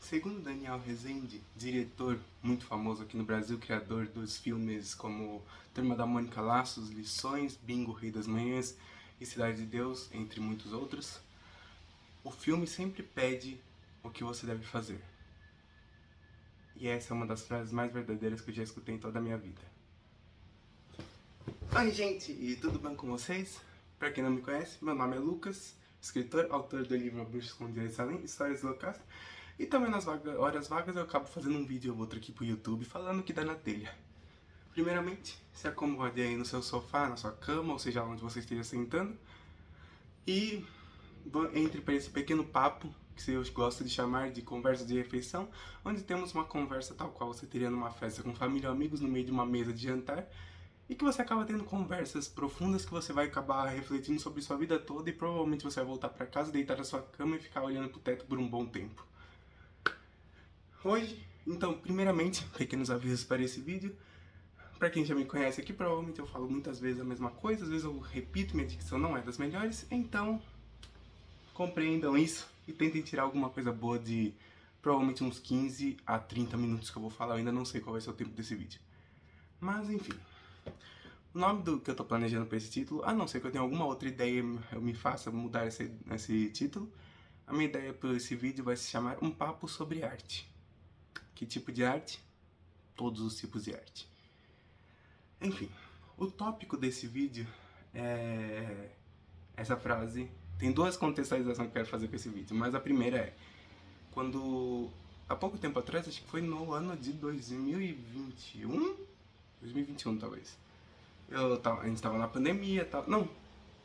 Segundo Daniel Rezende, diretor muito famoso aqui no Brasil, criador dos filmes como Turma da Mônica, Laços, Lições, Bingo, Rei das Manhãs e Cidade de Deus, entre muitos outros, o filme sempre pede o que você deve fazer. E essa é uma das frases mais verdadeiras que eu já escutei em toda a minha vida. Oi gente, e tudo bem com vocês? Para quem não me conhece, meu nome é Lucas, escritor, autor do livro Bruxos com Direitos Além, Histórias Locais. E também nas horas vagas eu acabo fazendo um vídeo ou outro aqui pro YouTube falando o que dá na telha. Primeiramente, se acomode aí no seu sofá, na sua cama, ou seja, onde você esteja sentando. E entre para esse pequeno papo, que eu gosto de chamar de conversa de refeição, onde temos uma conversa tal qual você teria numa festa com família ou amigos no meio de uma mesa de jantar, e que você acaba tendo conversas profundas que você vai acabar refletindo sobre sua vida toda e provavelmente você vai voltar para casa, deitar na sua cama e ficar olhando pro teto por um bom tempo. Hoje, então, primeiramente, pequenos avisos para esse vídeo. Para quem já me conhece aqui, provavelmente eu falo muitas vezes a mesma coisa, às vezes eu repito, minha dicção não é das melhores, então compreendam isso e tentem tirar alguma coisa boa de provavelmente uns 15 a 30 minutos que eu vou falar, eu ainda não sei qual vai ser o tempo desse vídeo. Mas enfim, o nome do que eu tô planejando para esse título, a não ser que eu tenha alguma outra ideia eu me faça mudar esse título, a minha ideia para esse vídeo vai se chamar Um Papo sobre Arte. Que tipo de arte? Todos os tipos de arte. Enfim, o tópico desse vídeo é essa frase. Tem duas contextualizações que eu quero fazer com esse vídeo, mas a primeira é quando, há pouco tempo atrás, acho que foi no ano de 2021, 2021 talvez, a gente tava na pandemia, não,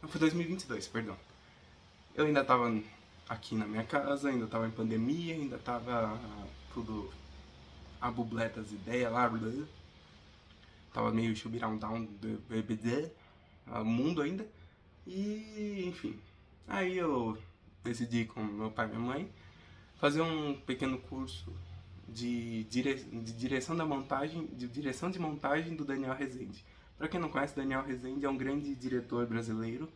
foi 2022, perdão. Eu ainda tava aqui na minha casa, ainda tava em pandemia, ainda tava tudo a bublé das ideias lá, tava meio chubiround down do BBD, o mundo ainda. E, enfim, aí eu decidi com meu pai e minha mãe fazer um pequeno curso de direção da montagem, de direção de montagem do Daniel Rezende. Para quem não conhece, Daniel Rezende é um grande diretor brasileiro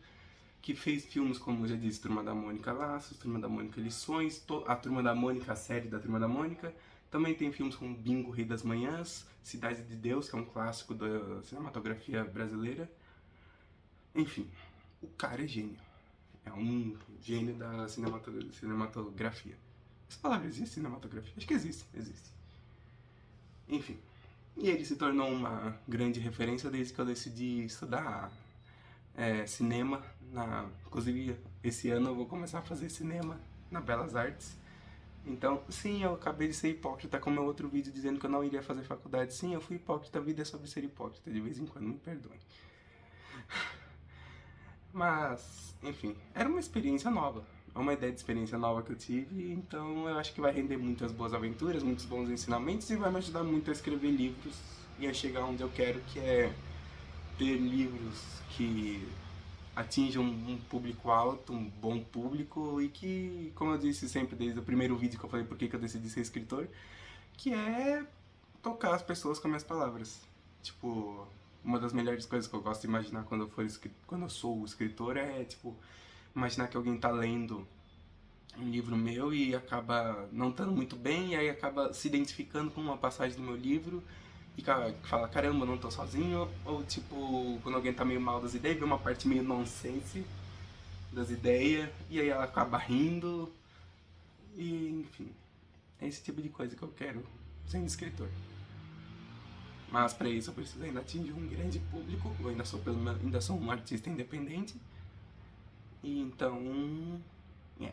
que fez filmes como eu já disse, Turma da Mônica, Laços, Turma da Mônica, Lições, a Turma da Mônica, a série da Turma da Mônica. Também tem filmes como Bingo, Rei das Manhãs, Cidade de Deus, que é um clássico da cinematografia brasileira. Enfim, o cara é gênio. É um gênio da cinematografia. Essa palavra existe, cinematografia? Acho que existe. Enfim. E ele se tornou uma grande referência desde que eu decidi estudar cinema. Inclusive, esse ano eu vou começar a fazer cinema na Belas Artes. Então, sim, eu acabei de ser hipócrita com meu outro vídeo dizendo que eu não iria fazer faculdade. Sim, eu fui hipócrita, a vida é sobre ser hipócrita, de vez em quando, me perdoem. Mas, enfim, era uma experiência nova. É uma ideia de experiência nova que eu tive, então eu acho que vai render muitas boas aventuras, muitos bons ensinamentos e vai me ajudar muito a escrever livros e a chegar onde eu quero, que é ter livros que atinjam um público alto, um bom público e que, como eu disse sempre desde o primeiro vídeo que eu falei por que eu decidi ser escritor, que é tocar as pessoas com as minhas palavras. Tipo, uma das melhores coisas que eu gosto de imaginar quando eu sou o escritor é, tipo, imaginar que alguém tá lendo um livro meu e acaba não estando muito bem e aí acaba se identificando com uma passagem do meu livro e fala, caramba, não tô sozinho. Ou tipo, quando alguém tá meio mal das ideias, vê uma parte meio nonsense das ideias e aí ela acaba rindo. E, enfim, é esse tipo de coisa que eu quero sendo escritor. Mas para isso eu preciso ainda atingir um grande público. Eu ainda sou um artista independente. E então, é.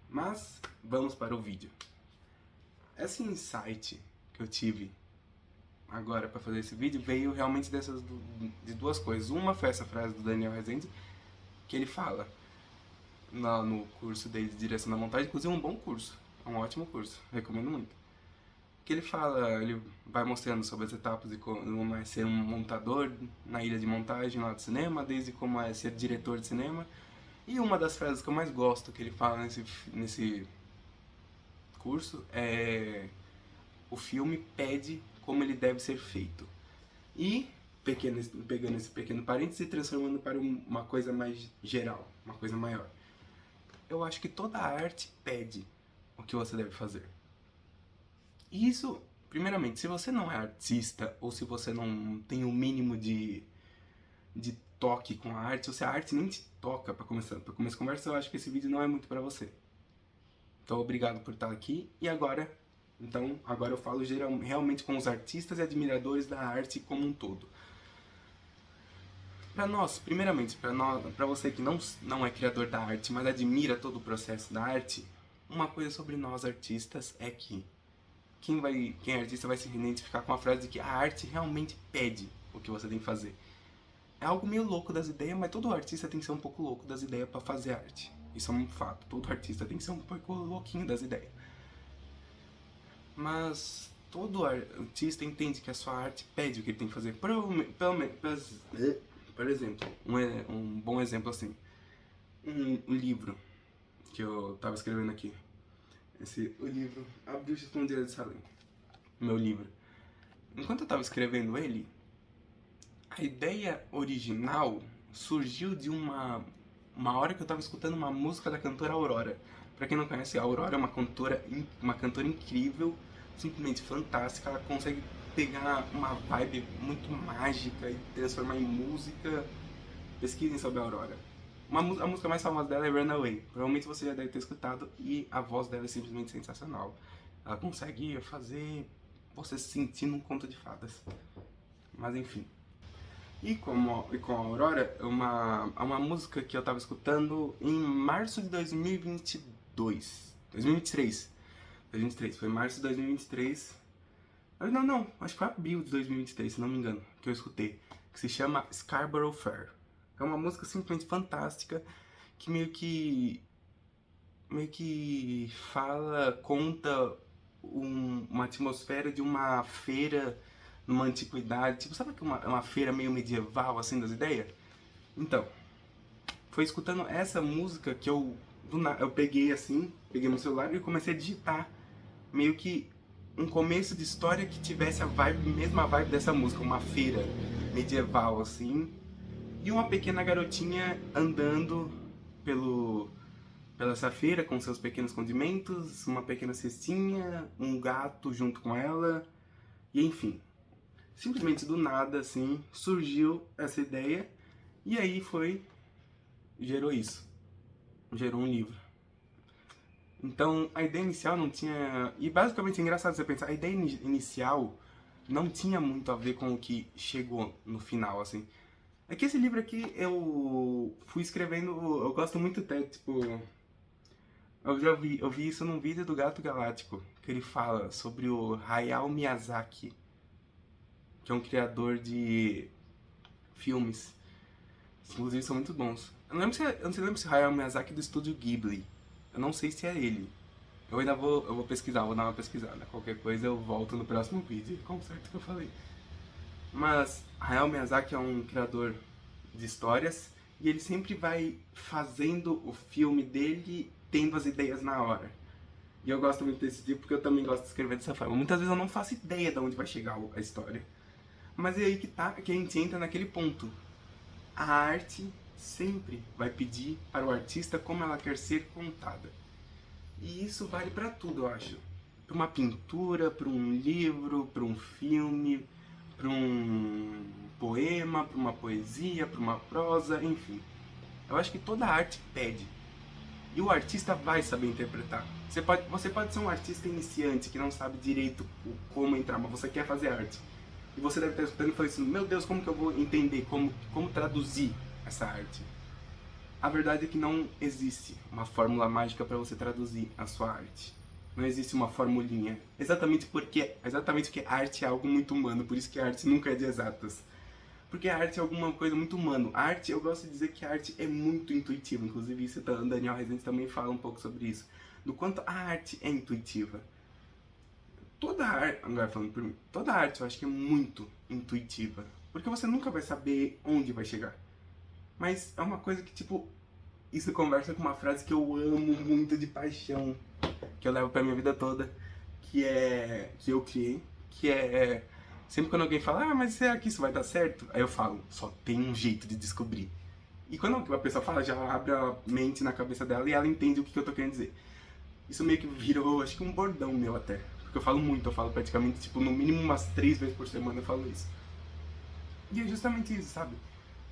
Mas vamos para o vídeo. Esse insight que eu tive agora para fazer esse vídeo veio realmente de duas coisas. Uma foi essa frase do Daniel Rezende, que ele fala no curso dele de direção da montagem, inclusive um bom curso, é um ótimo curso, recomendo muito. Que ele fala, ele vai mostrando sobre as etapas de como é ser um montador na ilha de montagem lá do cinema, desde como é ser diretor de cinema. E uma das frases que eu mais gosto que ele fala nesse curso é: o filme pede como ele deve ser feito. E, pegando esse pequeno parênteses e transformando para uma coisa mais geral, uma coisa maior. Eu acho que toda arte pede que você deve fazer. E isso, primeiramente, se você não é artista ou se você não tem o mínimo de toque com a arte, ou se a arte nem te toca pra começo de conversa, eu acho que esse vídeo não é muito pra você. Então, obrigado por estar aqui. E agora, agora eu falo realmente com os artistas e admiradores da arte como um todo. Para nós, primeiramente, para você que não é criador da arte, mas admira todo o processo da arte, uma coisa sobre nós artistas é que quem é artista vai se identificar com a frase de que a arte realmente pede o que você tem que fazer. É algo meio louco das ideias, mas todo artista tem que ser um pouco louco das ideias para fazer arte. Isso é um fato. Todo artista tem que ser um pouco louquinho das ideias. Mas todo artista entende que a sua arte pede o que ele tem que fazer. Por exemplo, um bom exemplo assim. Um livro que eu tava escrevendo aqui. O livro A Bruxa Escondida de Salem. Meu livro. Enquanto eu tava escrevendo ele, a ideia original surgiu de uma hora que eu tava escutando uma música da cantora Aurora. Pra quem não conhece, a Aurora é uma cantora incrível, simplesmente fantástica. Ela consegue pegar uma vibe muito mágica e transformar em música. Pesquisem sobre a Aurora. A música mais famosa dela é Runaway. Provavelmente você já deve ter escutado e a voz dela é simplesmente sensacional. Ela consegue fazer você se sentir num conto de fadas. Mas enfim. E com a Aurora, uma música que eu tava escutando em março de 2023. Foi março de 2023. Não, acho que foi abril de 2023, se não me engano, que eu escutei. Que se chama Scarborough Fair. É uma música simplesmente fantástica, que meio que conta uma atmosfera de uma feira numa antiguidade, tipo, sabe que uma feira meio medieval, assim, das ideias? Então, foi escutando essa música que eu peguei meu celular e comecei a digitar, meio que um começo de história que tivesse mesma vibe dessa música, uma feira medieval, assim, e uma pequena garotinha andando pela essa feira com seus pequenos condimentos, uma pequena cestinha, um gato junto com ela, e enfim. Simplesmente do nada, assim, surgiu essa ideia e aí gerou isso. Gerou um livro. Então, a ideia inicial não tinha... E basicamente é engraçado você pensar, a ideia inicial não tinha muito a ver com o que chegou no final, assim. É que esse livro aqui eu fui escrevendo, eu gosto muito até, tipo... Eu vi isso num vídeo do Gato Galáctico, que ele fala sobre o Hayao Miyazaki, que é um criador de filmes. Inclusive são muito bons. Eu não lembro se o Hayao Miyazaki é do estúdio Ghibli. Eu não sei se é ele. Eu ainda vou pesquisar, vou dar uma pesquisada. Qualquer coisa eu volto no próximo vídeo, com certo que eu falei. Mas Hayao Miyazaki é um criador de histórias e ele sempre vai fazendo o filme dele tendo as ideias na hora. E eu gosto muito desse tipo porque eu também gosto de escrever dessa forma. Muitas vezes eu não faço ideia de onde vai chegar a história. Mas é aí que a gente entra naquele ponto. A arte sempre vai pedir para o artista como ela quer ser contada. E isso vale para tudo, eu acho. Para uma pintura, para um livro, para um filme, para um poema, para uma poesia, para uma prosa, enfim. Eu acho que toda arte pede. E o artista vai saber interpretar. Você pode ser um artista iniciante que não sabe direito como entrar, mas você quer fazer arte. E você deve estar escutando e falando assim, meu Deus, como que eu vou entender, como traduzir essa arte? A verdade é que não existe uma fórmula mágica para você traduzir a sua arte. Não existe uma formulinha. Exatamente porque arte é algo muito humano, por isso que a arte nunca é de exatas. Porque a arte é alguma coisa muito humana. A arte, eu gosto de dizer que a arte é muito intuitiva, inclusive isso, o Daniel Rezende também fala um pouco sobre isso. Do quanto a arte é intuitiva. Toda arte eu acho que é muito intuitiva. Porque você nunca vai saber onde vai chegar. Mas é uma coisa que, tipo, isso conversa com uma frase que eu amo muito de paixão, que eu levo pra minha vida toda, que eu criei, que é... Sempre quando alguém fala, mas será que isso vai dar certo? Aí eu falo, só tem um jeito de descobrir. E quando a pessoa fala, já abre a mente na cabeça dela e ela entende o que eu tô querendo dizer. Isso meio que virou, acho que um bordão meu até. Porque eu falo muito, eu falo praticamente, tipo, no mínimo umas 3 vezes por semana eu falo isso. E é justamente isso, sabe?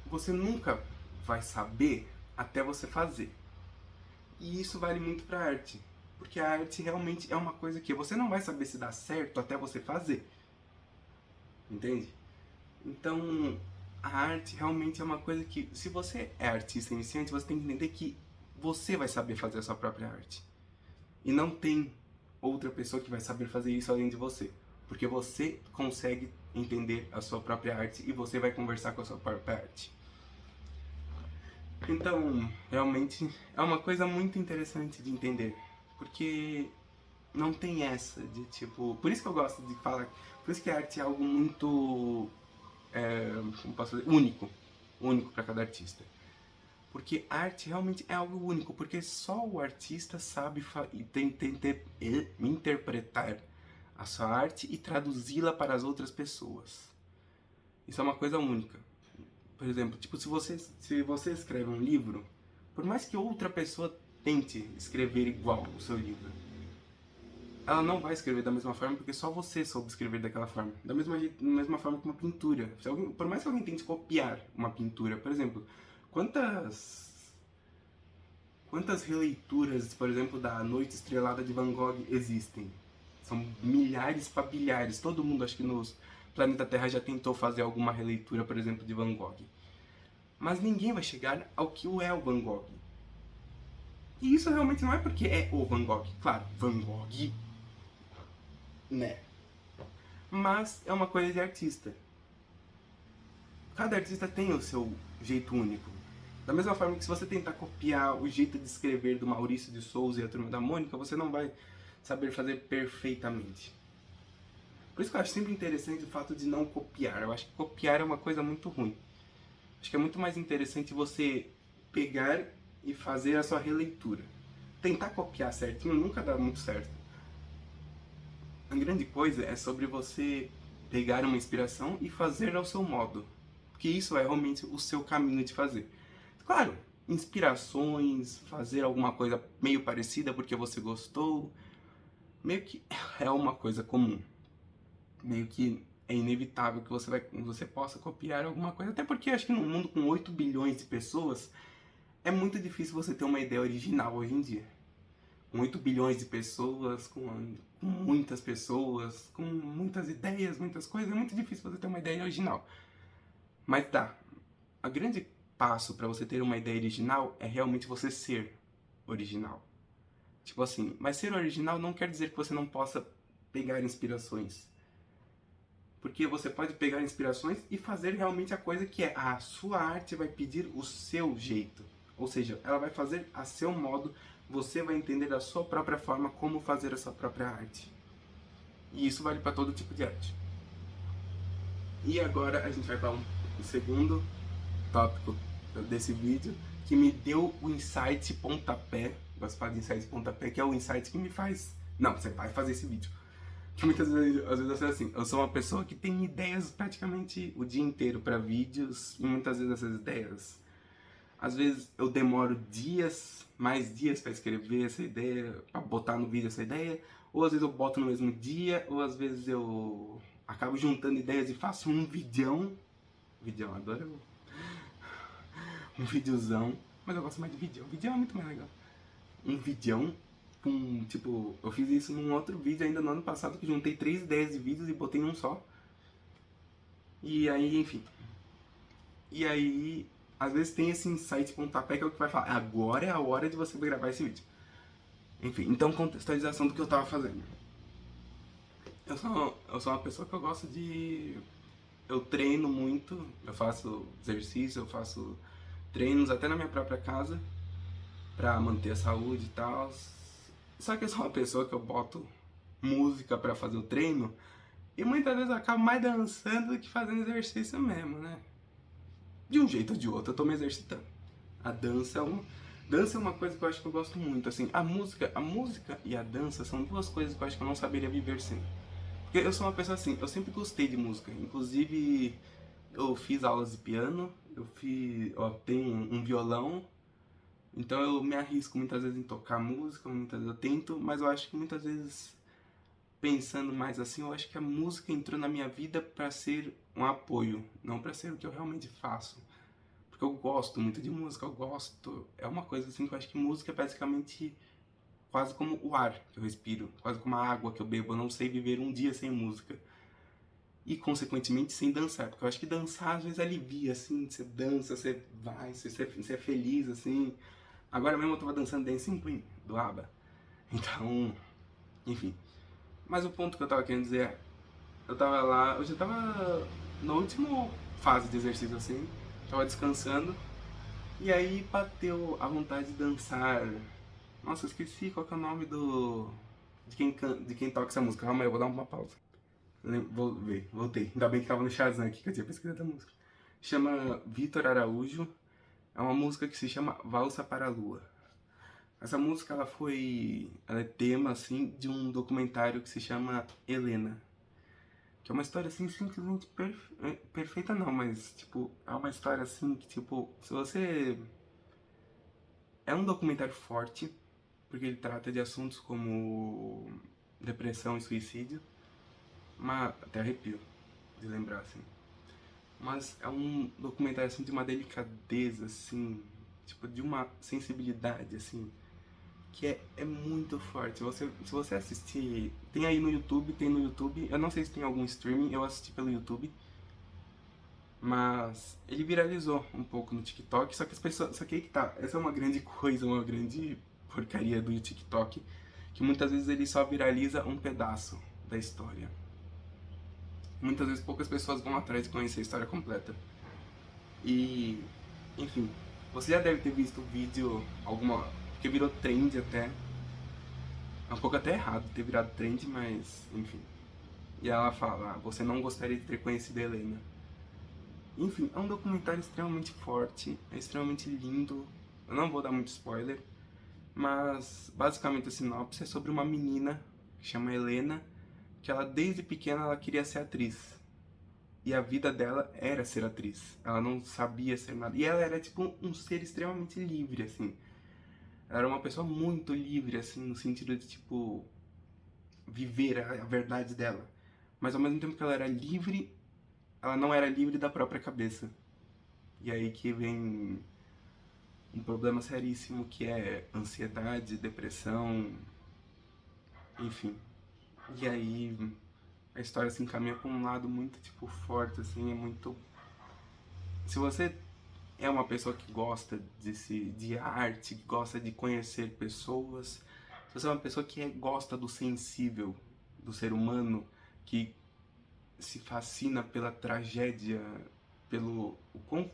Você nunca vai saber até você fazer. E isso vale muito pra arte. Porque a arte realmente é uma coisa que você não vai saber se dá certo até você fazer. Entende? Então, a arte realmente é uma coisa que, se você é artista iniciante, você tem que entender que você vai saber fazer a sua própria arte. E não tem outra pessoa que vai saber fazer isso além de você. Porque você consegue entender a sua própria arte e você vai conversar com a sua própria arte. Então, realmente é uma coisa muito interessante de entender. Porque não tem essa de tipo. Por isso que eu gosto de falar. Por isso que a arte é algo muito. Como posso dizer? Único. Único para cada artista. Porque arte realmente é algo único, porque só o artista sabe interpretar a sua arte e traduzi-la para as outras pessoas. Isso é uma coisa única. Por exemplo, tipo, se você escreve um livro, por mais que outra pessoa tente escrever igual o seu livro, ela não vai escrever da mesma forma porque só você soube escrever daquela forma. Da mesma forma que uma pintura. Por mais que alguém tente copiar uma pintura, por exemplo, quantas releituras, por exemplo, da Noite Estrelada de Van Gogh existem? São milhares para bilhares. Todo mundo, acho que no planeta Terra já tentou fazer alguma releitura, por exemplo, de Van Gogh. Mas ninguém vai chegar ao que é o Van Gogh. E isso realmente não é porque é o Van Gogh. Claro, Van Gogh, né? Mas é uma coisa de artista. Cada artista tem o seu jeito único. Da mesma forma que se você tentar copiar o jeito de escrever do Maurício de Souza e a Turma da Mônica, você não vai saber fazer perfeitamente. Por isso que eu acho sempre interessante o fato de não copiar. Eu acho que copiar é uma coisa muito ruim. Acho que é muito mais interessante você pegar e fazer a sua releitura. Tentar copiar certinho nunca dá muito certo. A grande coisa é sobre você pegar uma inspiração e fazer ao seu modo. Porque isso é realmente o seu caminho de fazer. Claro, inspirações, fazer alguma coisa meio parecida porque você gostou, meio que é uma coisa comum. Meio que é inevitável que você possa copiar alguma coisa. Até porque acho que num mundo com 8 bilhões de pessoas, é muito difícil você ter uma ideia original hoje em dia. Com 8 bilhões de pessoas, com muitas pessoas, com muitas ideias, muitas coisas, é muito difícil você ter uma ideia original. Mas dá. A grande passo para você ter uma ideia original é realmente você ser original. Tipo assim, mas ser original não quer dizer que você não possa pegar inspirações. Porque você pode pegar inspirações e fazer realmente a coisa que é a sua arte vai pedir o seu jeito. Ou seja, ela vai fazer a seu modo, você vai entender a sua própria forma como fazer a sua própria arte. E isso vale para todo tipo de arte. E agora a gente vai para um segundo tópico desse vídeo, que me deu o insight pontapé. Gosto de falar de insight pontapé, que é o insight que me faz... Não, você vai fazer esse vídeo. Que muitas vezes, às vezes eu sou assim, eu sou uma pessoa que tem ideias praticamente o dia inteiro para vídeos, e muitas vezes essas ideias, às vezes eu demoro dias, mais dias para escrever essa ideia, para botar no vídeo essa ideia, ou às vezes eu boto no mesmo dia, ou às vezes eu acabo juntando ideias e faço um videão, adoro um videozão, mas eu gosto mais de vídeo, vídeo é muito mais legal, um videão. Tipo, eu fiz isso num outro vídeo ainda no ano passado, que juntei 3 ideias de vídeos e botei em um só. E aí, enfim. E aí, às vezes tem esse insight pontapé que é o que vai falar, agora é a hora de você gravar esse vídeo. Enfim, então contextualização do que eu tava fazendo. Eu sou uma pessoa que eu gosto de... Eu treino muito, eu faço exercício, eu faço treinos até na minha própria casa, pra manter a saúde e tal. Só que eu sou uma pessoa que eu boto música pra fazer o treino e muitas vezes eu acabo mais dançando do que fazendo exercício mesmo, né? De um jeito ou de outro eu tô me exercitando. A dança é uma coisa que eu acho que eu gosto muito, assim. A música e a dança são duas coisas que eu acho que eu não saberia viver sem. Porque eu sou uma pessoa assim, eu sempre gostei de música. Inclusive, eu fiz aulas de piano, eu tenho um violão. Então eu me arrisco muitas vezes em tocar música, muitas vezes eu tento, mas eu acho que muitas vezes, pensando mais assim, eu acho que a música entrou na minha vida para ser um apoio, não para ser o que eu realmente faço. Porque eu gosto muito de música, eu gosto. É uma coisa assim que eu acho que música é basicamente quase como o ar que eu respiro, quase como a água que eu bebo. Eu não sei viver um dia sem música. E, consequentemente, sem dançar. Porque eu acho que dançar às vezes alivia, assim. Você dança, você vai, você é feliz, assim. Agora mesmo eu tava dançando Dancing Queen, do ABBA. Então, enfim. Mas o ponto que eu tava querendo dizer é, eu tava lá, eu já tava na última fase de exercício, assim. Tava descansando. E aí bateu a vontade de dançar. Nossa, eu esqueci qual que é o nome do... de quem toca essa música. Calma aí, eu vou dar uma pausa. Vou ver, voltei. Ainda bem que tava no Shazam aqui que eu tinha pesquisado a música. Chama Vitor Araújo. É uma música que se chama Valsa para a Lua. Essa música ela é tema assim de um documentário que se chama Helena, que é uma história assim simplesmente perfeita não, mas tipo, é uma história assim que tipo, se você é um documentário forte, porque ele trata de assuntos como depressão e suicídio, mas até arrepio de lembrar assim. Mas é um documentário assim de uma delicadeza assim, tipo de uma sensibilidade assim, que é muito forte. Se você assistir, tem no YouTube, eu não sei se tem algum streaming, eu assisti pelo YouTube, mas ele viralizou um pouco no TikTok, só que as pessoas, só que aí que tá, essa é uma grande coisa, uma grande porcaria do TikTok, que muitas vezes ele só viraliza um pedaço da história. Muitas vezes poucas pessoas vão atrás de conhecer a história completa. E, enfim, você já deve ter visto o vídeo alguma, porque virou trend até. É um pouco até errado ter virado trend, mas enfim. E ela fala, você não gostaria de ter conhecido a Helena. Enfim, é um documentário extremamente forte, é extremamente lindo. Eu não vou dar muito spoiler, mas basicamente a sinopse é sobre uma menina que chama Helena, que ela desde pequena ela queria ser atriz. E a vida dela era ser atriz. Ela não sabia ser nada. E ela era tipo um ser extremamente livre, assim. Ela era uma pessoa muito livre, assim, no sentido de tipo viver a verdade dela. Mas ao mesmo tempo que ela era livre, ela não era livre da própria cabeça. E aí que vem um problema seríssimo que é ansiedade, depressão, enfim. E aí a história se encaminha pra um lado muito tipo forte, assim, é muito. Se você é uma pessoa que gosta de arte, que gosta de conhecer pessoas, se você é uma pessoa que gosta do sensível do ser humano, que se fascina pela tragédia, pelo o quão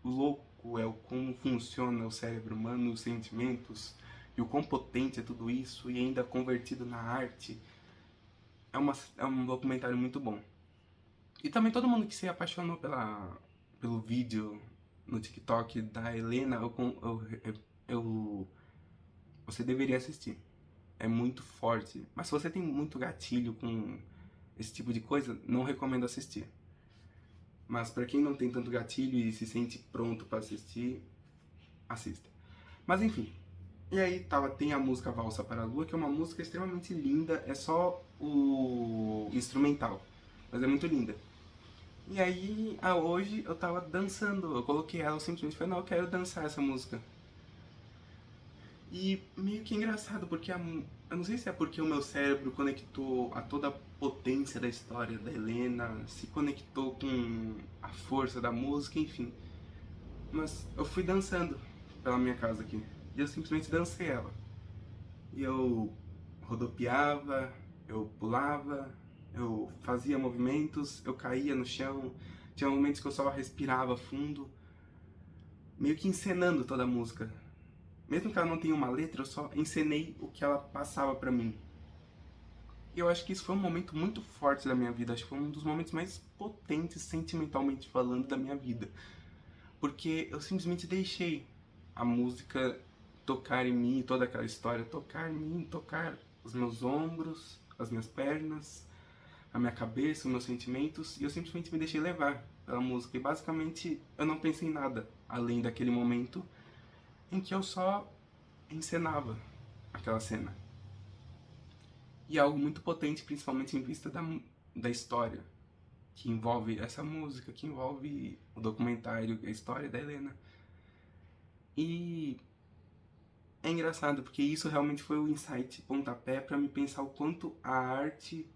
louco é o como funciona o cérebro humano, os sentimentos, e o quão potente é tudo isso, e ainda convertido na arte, é um documentário muito bom. E também todo mundo que se apaixonou pelo vídeo no TikTok da Helena, você deveria assistir. É muito forte. Mas se você tem muito gatilho com esse tipo de coisa, não recomendo assistir. Mas pra quem não tem tanto gatilho e se sente pronto pra assistir, assista. Mas enfim. E aí tem a música Valsa para a Lua, que é uma música extremamente linda, é só o instrumental, mas é muito linda. E aí, hoje eu tava dançando, eu coloquei ela, eu simplesmente falei, não, eu quero dançar essa música. E meio que engraçado, porque eu não sei se é porque o meu cérebro conectou a toda a potência da história da Helena, se conectou com a força da música, enfim. Mas eu fui dançando pela minha casa aqui, e eu simplesmente dancei ela. E eu rodopiava, eu pulava, eu fazia movimentos, eu caía no chão, tinha momentos que eu só respirava fundo, meio que encenando toda a música. Mesmo que ela não tenha uma letra, eu só encenei o que ela passava pra mim. E eu acho que isso foi um momento muito forte da minha vida, acho que foi um dos momentos mais potentes sentimentalmente falando da minha vida. Porque eu simplesmente deixei a música tocar em mim, toda aquela história tocar em mim, tocar os meus ombros, as minhas pernas, a minha cabeça, os meus sentimentos, e eu simplesmente me deixei levar pela música. E basicamente eu não pensei em nada além daquele momento. em que eu só encenava aquela cena. E é algo muito potente, principalmente em vista da história, que envolve essa música, que envolve o documentário, a história da Helena. E é engraçado, porque isso realmente foi o insight, pontapé, para me pensar o quanto a arte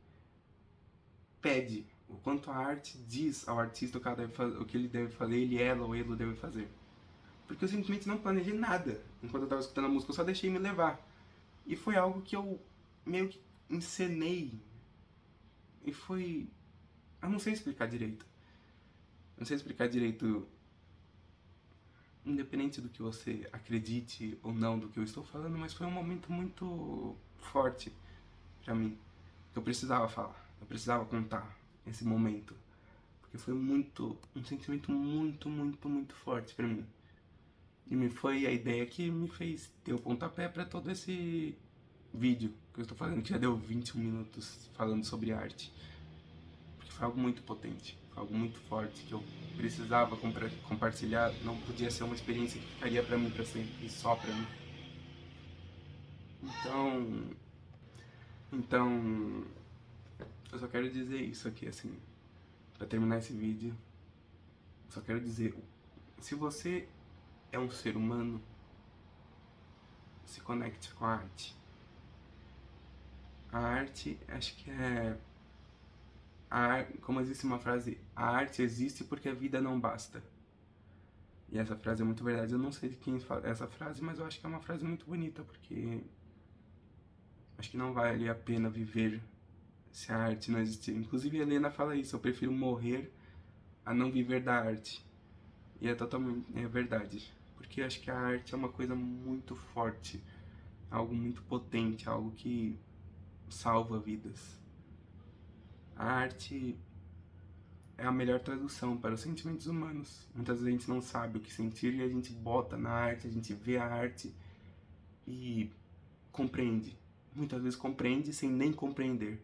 pede, o quanto a arte diz ao artista o que ele deve fazer, ele, ela ou ele deve fazer. Porque eu simplesmente não planejei nada enquanto eu estava escutando a música, eu só deixei me levar. E foi algo que eu meio que encenei. E foi... eu não sei explicar direito. Não sei explicar direito, independente do que você acredite ou não do que eu estou falando, mas foi um momento muito forte pra mim. Que eu precisava falar, eu precisava contar esse momento. Porque foi um sentimento muito forte pra mim. E foi a ideia que me fez ter o pontapé pra todo esse vídeo que eu estou fazendo, que já deu 21 minutos falando sobre arte. Porque foi algo muito potente, foi algo muito forte que eu precisava compartilhar. Não podia ser uma experiência que ficaria pra mim pra sempre, e só pra mim. Então, eu só quero dizer isso aqui, assim, pra terminar esse vídeo. Só quero dizer, se você é um ser humano, se conecte com a arte. A arte, acho que é... como existe uma frase, a arte existe porque a vida não basta. E essa frase é muito verdade. Eu não sei de quem fala essa frase, mas eu acho que é uma frase muito bonita, porque acho que não vale a pena viver se a arte não existir. Inclusive a Helena fala isso, eu prefiro morrer a não viver da arte. E é totalmente verdade. Porque acho que a arte é uma coisa muito forte, algo muito potente, algo que salva vidas. A arte é a melhor tradução para os sentimentos humanos. Muitas vezes a gente não sabe o que sentir e a gente bota na arte, a gente vê a arte e compreende. Muitas vezes compreende sem nem compreender.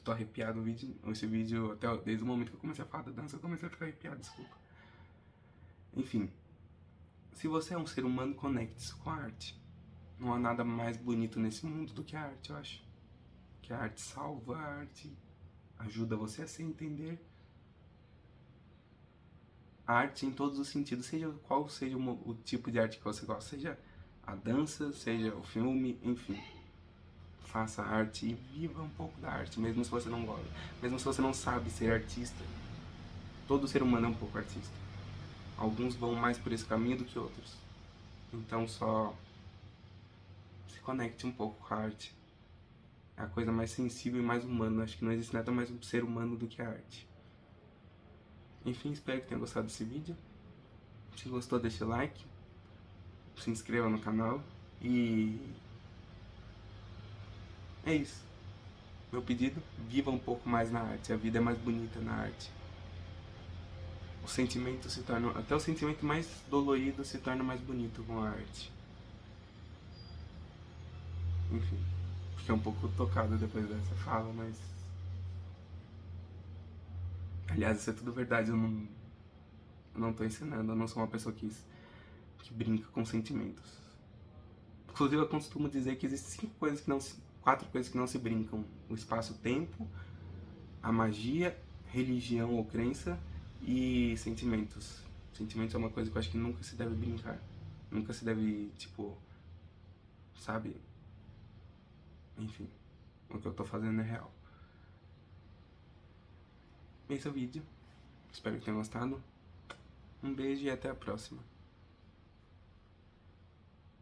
Tô arrepiado esse vídeo, até desde o momento que eu comecei a falar da dança, eu comecei a ficar arrepiado, desculpa. Enfim, se você é um ser humano, conecte-se com a arte. Não há nada mais bonito nesse mundo do que a arte, eu acho. Que a arte salva, a arte ajuda você a se entender. A arte em todos os sentidos, seja qual seja o tipo de arte que você gosta, seja a dança, seja o filme, enfim. Faça arte e viva um pouco da arte, mesmo se você não gosta, mesmo se você não sabe ser artista. Todo ser humano é um pouco artista. Alguns vão mais por esse caminho do que outros. Então só se conecte um pouco com a arte. É a coisa mais sensível e mais humana. Acho que não existe nada mais um ser humano do que a arte. Enfim, espero que tenha gostado desse vídeo. Se gostou, deixa o like. Se inscreva no canal. E é isso. Meu pedido, viva um pouco mais na arte. A vida é mais bonita na arte. O sentimento se torna... até o sentimento mais dolorido se torna mais bonito com a arte. Enfim, fiquei um pouco tocado depois dessa fala, mas... aliás, isso é tudo verdade, eu não tô ensinando, eu não sou uma pessoa que brinca com sentimentos. Inclusive, eu costumo dizer que existem 4 coisas que não se brincam. O espaço-tempo, a magia, religião ou crença e sentimentos. Sentimentos é uma coisa que eu acho que nunca se deve brincar. Nunca se deve, tipo, sabe? Enfim, o que eu tô fazendo é real. Esse é o vídeo. Espero que tenham gostado. Um beijo e até a próxima.